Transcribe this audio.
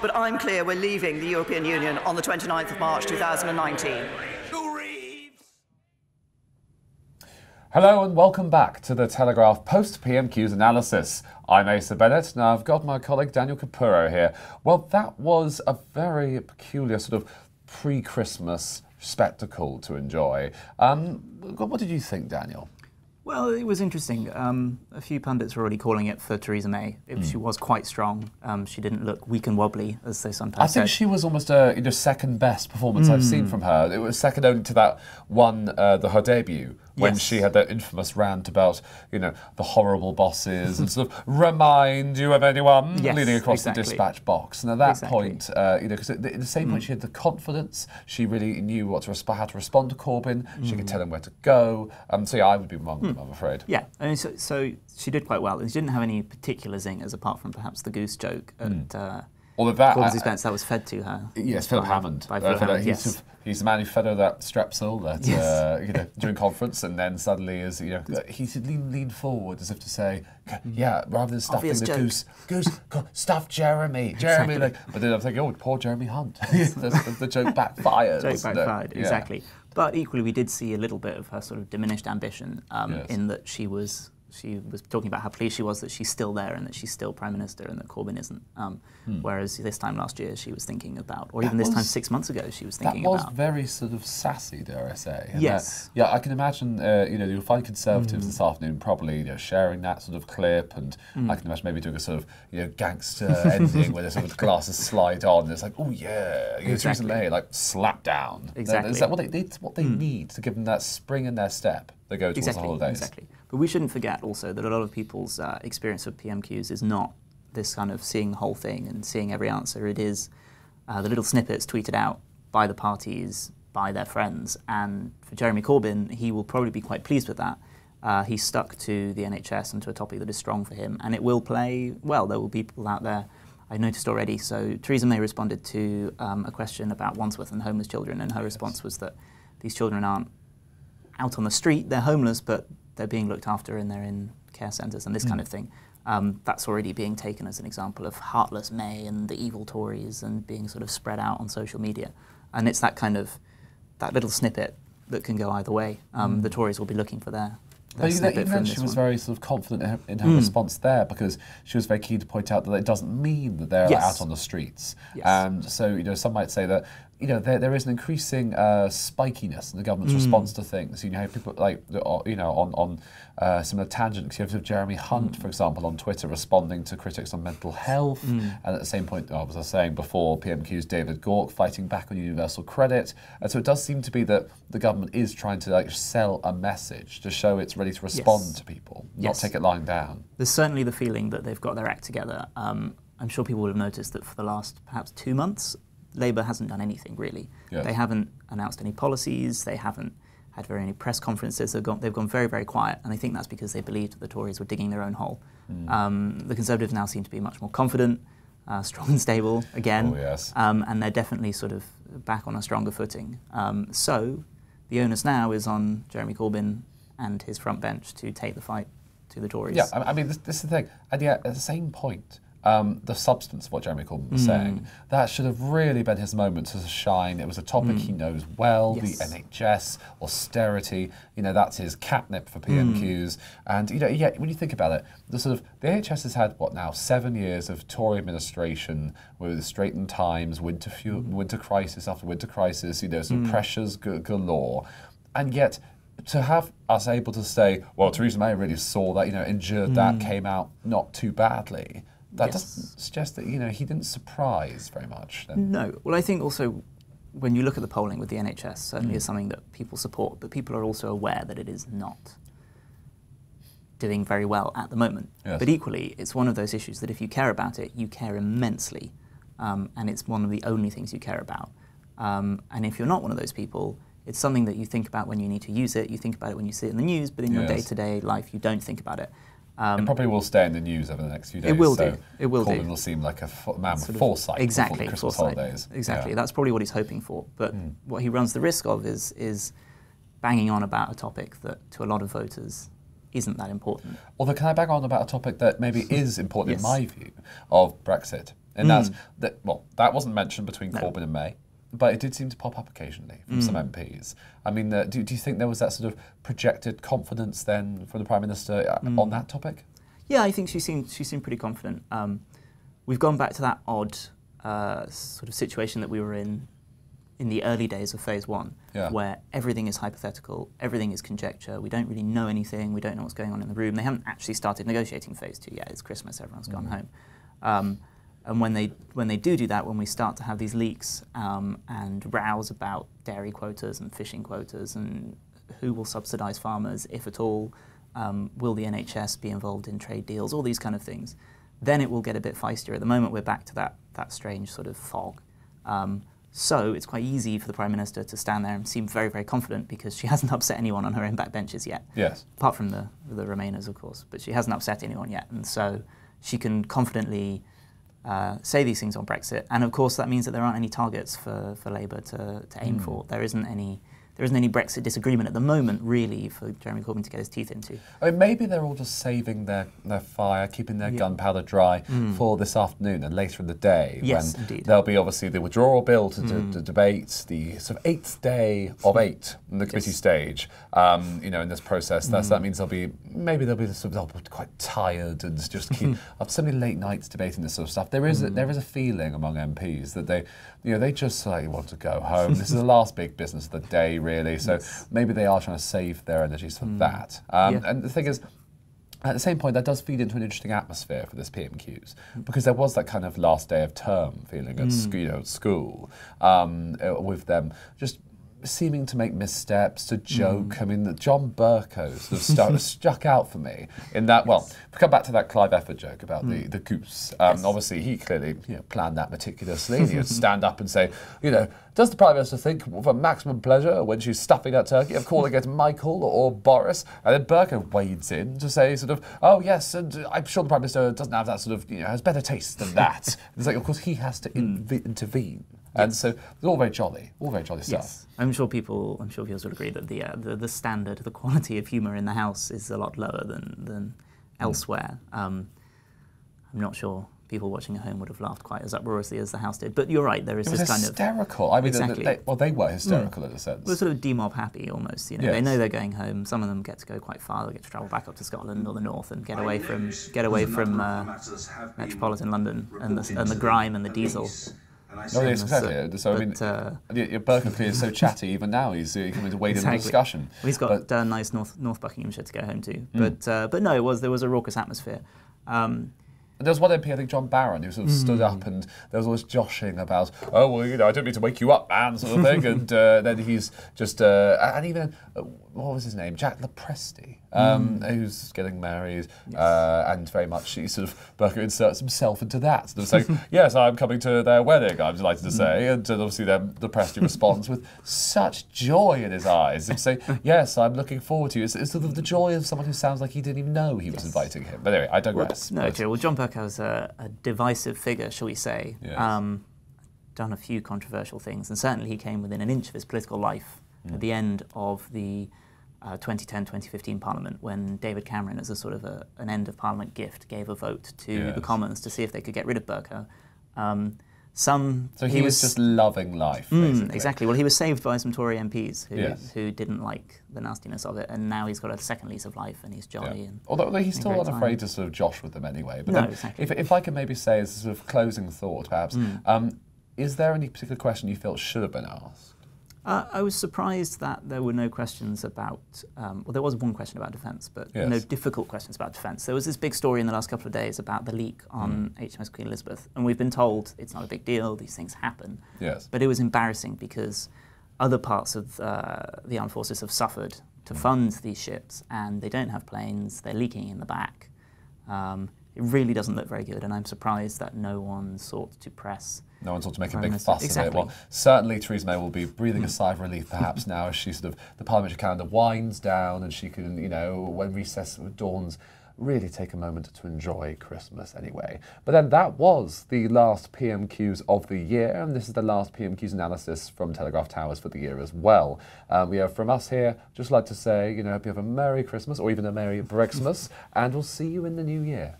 but I'm clear we're leaving the European Union on the 29th of March 2019. Hello and welcome back to the Telegraph Post-PMQs analysis. I'm Asa Bennett. Now I've got my colleague Daniel Capurro here. Well, that was a very peculiar sort of pre-Christmas spectacle to enjoy. What did you think, Daniel? Well, it was interesting. A few pundits were already calling it for Theresa May. She was quite strong. She didn't look weak and wobbly, as they sometimes say. I think she was almost a second best performance I've seen from her. It was second only to that one, her debut, when she had that infamous rant about, the horrible bosses and sort of remind you of anyone leaning across the dispatch box. And at that point, because at the same point she had the confidence, she really knew how to respond to Corbyn. She could tell him where to go. So yeah, I would be among them, I'm afraid. Yeah, I mean, so she did quite well. She didn't have any particular zingers apart from perhaps the goose joke at Corbyn's expense that was fed to her. Yes, Philip Hammond. Yes. He's the man who fed her that strepsil that during conference, and then suddenly he leaned forward as if to say, rather than stuffing the goose, stuff Jeremy. But then I'm thinking, oh, poor Jeremy Hunt. the joke backfired. Exactly. But equally, we did see a little bit of her sort of diminished ambition in that she was talking about how pleased she was that she's still there and that she's still Prime Minister and that Corbyn isn't. Whereas this time last year she was thinking about, or even this time 6 months ago she was thinking about. That was very sort of sassy, dare I say. And yes. I can imagine, you'll find Conservatives this afternoon probably sharing that sort of clip, and I can imagine maybe doing a sort of gangster ending where the sort of glasses slide on and it's like, oh yeah, Theresa May, like slap down. Exactly. Is that what they need to give them that spring in their step? They go towards the holidays. Exactly. But we shouldn't forget also that a lot of people's experience of PMQs is not this kind of seeing the whole thing and seeing every answer. It is the little snippets tweeted out by the parties, by their friends. And for Jeremy Corbyn, he will probably be quite pleased with that. He's stuck to the NHS and to a topic that is strong for him. And it will play well. There will be people out there, I noticed already. So Theresa May responded to a question about Wandsworth and homeless children. And her response was that these children aren't out on the street, they're homeless, but they're being looked after and they're in care centres and this kind of thing. That's already being taken as an example of heartless May and the evil Tories and being sort of spread out on social media. And it's that little snippet that can go either way. The Tories will be looking for their snippet from this she was very sort of confident in her response there, because she was very keen to point out that it doesn't mean that they're out on the streets. And so, some might say that there is an increasing spikiness in the government's response to things. You have people like, on similar tangents. You have Jeremy Hunt, for example, on Twitter responding to critics on mental health. And at the same point, as I was saying before, PMQ's David Gauke fighting back on universal credit. And so it does seem to be that the government is trying to sell a message to show it's ready to respond to people, not take it lying down. There's certainly the feeling that they've got their act together. I'm sure people will have noticed that for the last perhaps 2 months, Labour hasn't done anything, really. Yes. They haven't announced any policies, they haven't had very many press conferences, they've gone very, very quiet, and I think that's because they believed that the Tories were digging their own hole. The Conservatives now seem to be much more confident, strong and stable again, and they're definitely sort of back on a stronger footing. So the onus now is on Jeremy Corbyn and his front bench to take the fight to the Tories. Yeah, I mean, this is the thing, and yet at the same point, the substance of what Jeremy Corbyn was saying, that should have really been his moment to shine. It was a topic he knows well, the NHS, austerity, that's his catnip for PMQs. And, when you think about it, the NHS has had, 7 years of Tory administration with straitened times, winter crisis after winter crisis, some pressures galore. And yet, to have us able to say, well, Theresa May really saw that, endured that, came out not too badly, that doesn't suggest that, he didn't surprise very much. Then. No. Well, I think also when you look at the polling with the NHS, certainly is something that people support, but people are also aware that it is not doing very well at the moment. Yes. But equally, it's one of those issues that if you care about it, you care immensely, and it's one of the only things you care about. And if you're not one of those people, it's something that you think about when you need to use it, you think about it when you see it in the news, but in your day-to-day life, you don't think about it. It probably will stay in the news over the next few days. It will do. It will Corbyn will seem like a man with foresight before the Christmas holidays. Exactly. That's probably what he's hoping for. But what he runs the risk of is banging on about a topic that, to a lot of voters, isn't that important. Although, can I bang on about a topic that maybe is important in my view, of Brexit? And that wasn't mentioned between Corbyn and May, but it did seem to pop up occasionally from some MPs. I mean, do you think there was that sort of projected confidence then from the Prime Minister on that topic? Yeah, I think she seemed pretty confident. We've gone back to that odd sort of situation that we were in the early days of phase one, where everything is hypothetical, everything is conjecture, we don't really know anything, we don't know what's going on in the room. They haven't actually started negotiating phase two yet. It's Christmas, everyone's gone home. And when they do that, when we start to have these leaks and rows about dairy quotas and fishing quotas and who will subsidise farmers, if at all, will the NHS be involved in trade deals, all these kind of things, then it will get a bit feistier. At the moment, we're back to that strange sort of fog. So it's quite easy for the Prime Minister to stand there and seem very, very confident because she hasn't upset anyone on her own backbenches yet. Yes. Apart from the Remainers, of course. But she hasn't upset anyone yet. And so she can confidently say these things on Brexit. And of course, that means that there aren't any targets for Labour to aim for. There isn't any Brexit disagreement at the moment, really, for Jeremy Corbyn to get his teeth into. I mean, maybe they're all just saving their fire, keeping their gunpowder dry for this afternoon and later in the day. Yes, when indeed. There'll be obviously the withdrawal bill to debate, the sort of 8th day of 8 in the committee stage. In this process, that means they'll be quite tired and just keep up so many late nights debating this sort of stuff. There is a feeling among MPs that they just slightly want to go home. This is the last big business of the day, really. So maybe they are trying to save their energies for that. And the thing is, at the same point, that does feed into an interesting atmosphere for this PMQs, because there was that kind of last day of term feeling at school, with them just seeming to make missteps, to joke. I mean, John Bercow sort of stuck out for me in that, well, we come back to that Clive Efford joke about the goose. Obviously, he clearly planned that meticulously. And he would stand up and say, does the Prime Minister think for maximum pleasure when she's stuffing that turkey of calling it Michael or Boris? And then Bercow wades in to say sort of, oh yes, and I'm sure the Prime Minister doesn't have that sort of, has better taste than that. It's like, of course, he has to intervene. And so it's all very jolly stuff. I'm sure people would agree that the standard, the quality of humour in the House is a lot lower than elsewhere. I'm not sure people watching at home would have laughed quite as uproariously as the House did. But you're right, there is this kind of hysterical. I mean, exactly. They were hysterical in a sense. We're sort of demob happy almost. They know they're going home. Some of them get to go quite far. They get to travel back up to Scotland or the north and get away from metropolitan London and the grime and the diesel. Oh, yes, exactly. So, I mean, Berkeley is so chatty, even now he's coming to wade in the discussion. Well, he's got nice North Buckinghamshire to go home to. But no, there was a raucous atmosphere. There was one MP, I think John Barron, who sort of stood up and there was always joshing about, oh, well, I don't mean to wake you up, man, sort of thing. And then he's just, and even, what was his name? Jack Lepresti, who's getting married, and very much he sort of, Berkeley inserts himself into that. Sort of saying, yes, I'm coming to their wedding, I'm delighted to say. And obviously then Lepresti responds with such joy in his eyes. And say, yes, I'm looking forward to you. It's sort of the joy of someone who sounds like he didn't even know he was inviting him. But anyway, I digress. Well, John Bercow's a divisive figure, shall we say. Yes. Done a few controversial things, and certainly he came within an inch of his political life at the end of the 2010-2015 Parliament, when David Cameron, as a sort of an end of Parliament gift, gave a vote to the Commons to see if they could get rid of Bercow. So he was just loving life, basically. Exactly. Well, he was saved by some Tory MPs who didn't like the nastiness of it, and now he's got a second lease of life, and he's jolly. Yeah. Although he's still unafraid to sort of josh with them anyway. But exactly. If I can maybe say as a sort of closing thought, perhaps, is there any particular question you felt should have been asked? I was surprised that there were no questions about, well, there was one question about defence, but no difficult questions about defence. There was this big story in the last couple of days about the leak on HMS Queen Elizabeth, and we've been told it's not a big deal, these things happen. Yes. But it was embarrassing because other parts of the armed forces have suffered to fund these ships, and they don't have planes, they're leaking in the back. It really doesn't look very good, and I'm surprised that no one sought to press. No one sought to make a big fuss of it. Well, certainly Theresa May will be breathing a sigh of relief perhaps now as she sort of, the parliamentary calendar winds down and she can, when recess dawns, really take a moment to enjoy Christmas anyway. But then that was the last PMQs of the year, and this is the last PMQs analysis from Telegraph Towers for the year as well. We have from us here, just like to say, hope you have a Merry Christmas or even a Merry Brexmas, and we'll see you in the new year.